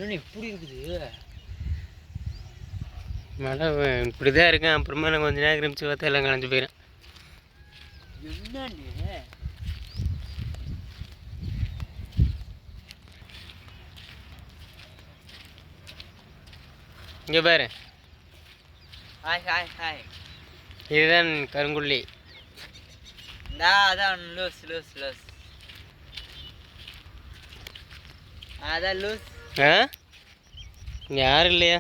இன்னொன்று எப்படி இருக்குது மழை இப்படி தான் இருக்கேன். அப்புறமா நான் கொஞ்ச நேரம் கிரிமிச்சு பார்த்தா எல்லாம் கலைஞ்சு போயிடும். என்னன்னு இங்கே பாரு. Hi hi hi. இதுதான் கருங்குள்ளி. அதான் லூஸ் லூஸ் லூஸ். அதான் லூஸ். யாரும் இல்லையா?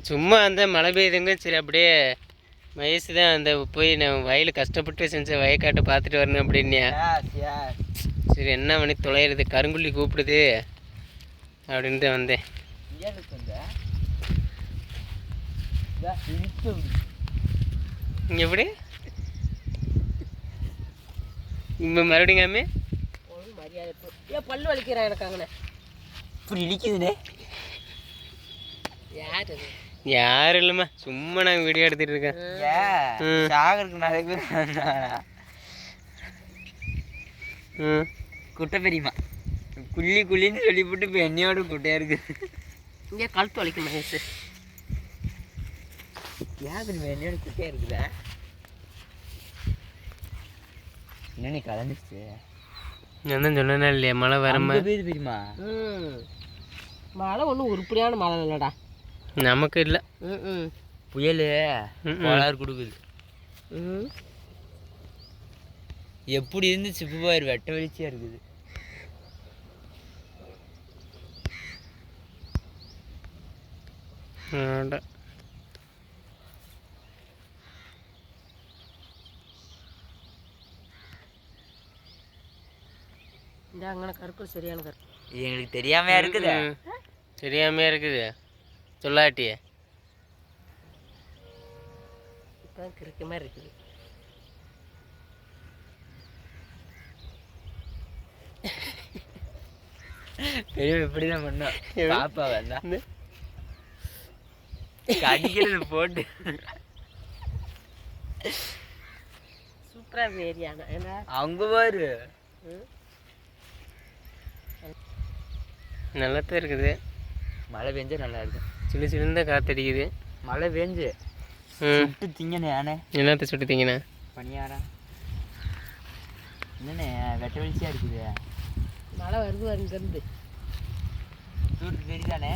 சும்மா அந்த மழை பெய்யுதுங்க. சரி அப்படியே வயசு தான் அந்த போய் நான் வயல் கஷ்டப்பட்டு செஞ்ச வயக்காட்டை பார்த்துட்டு வரணும் அப்படின்னியா. சரி என்ன பண்ணி தொலைகிறது, கருங்குள்ளி கூப்பிடுது அப்படின்ட்டு வந்தேன். எப்படி இப்போ மறுபடியுமே மரியாதை பல்லு வலிக்கிறேன் எனக்கு அங்கே இப்படி இழிக்குதுண்ணே. யார் யாரும் இல்லைம்மா, சும்மா நாங்கள் வீடியோ எடுத்துகிட்டு இருக்கேன். சாகருக்கு நிறைய பேர் குட்டை பெரியமா குள்ளி குள்ளின்னு சொல்லி போட்டு இப்போ என்னையோட குட்டையாக இருக்குது. இங்கே கழுத்து வலிக்கும் மகேஷ். ஏன் தெரியுமா என்னையோட குட்டையாக இருக்குதா? என்ன கலந்துச்சு? நான் தான் சொன்னேன்னா இல்லையா மழை வரமா பெய்யுது பெரியமா. மழை ஒன்றும் உருப்படியான மழை இல்லைடா நமக்கு இல்லை. புயல் கோளாறு கொடுக்குது. எப்படி இருந்துச்சு இப்போ பாரு, வெட்ட வெளிச்சியாக இருக்குது. இந்த அங்கே கருப்பு சரியான கருப்பு. இது எங்களுக்கு தெரியாமையா இருக்குது. தெரியாமையா இருக்குது சொல்லாட்டியே. இப்போ கிறுக்கு மாதிரி இருக்குது. பெரிய இப்படிதான் பண்ணோம். பாப்பா வந்தா கடிக்கிறது போட்டு சூப்பராக இருக்குது ஏரியானா. ஏன்னா அவங்க பாரு நல்லாத்தான் இருக்குது. மழை பெஞ்சா நல்லா இருக்கும். சின்ன சின்ன காற்றடிக்குது. மழை பெஞ்சு சுட்டு திங்கண்ணே. யானே என்னத்தை சுட்டு திங்கண்ணே? பனியாரம் என்னண்ணே வெட்ட வெளிச்சியாக இருக்குது. மழை வருது இங்கேருந்து சூட்டு தெரியுதானே?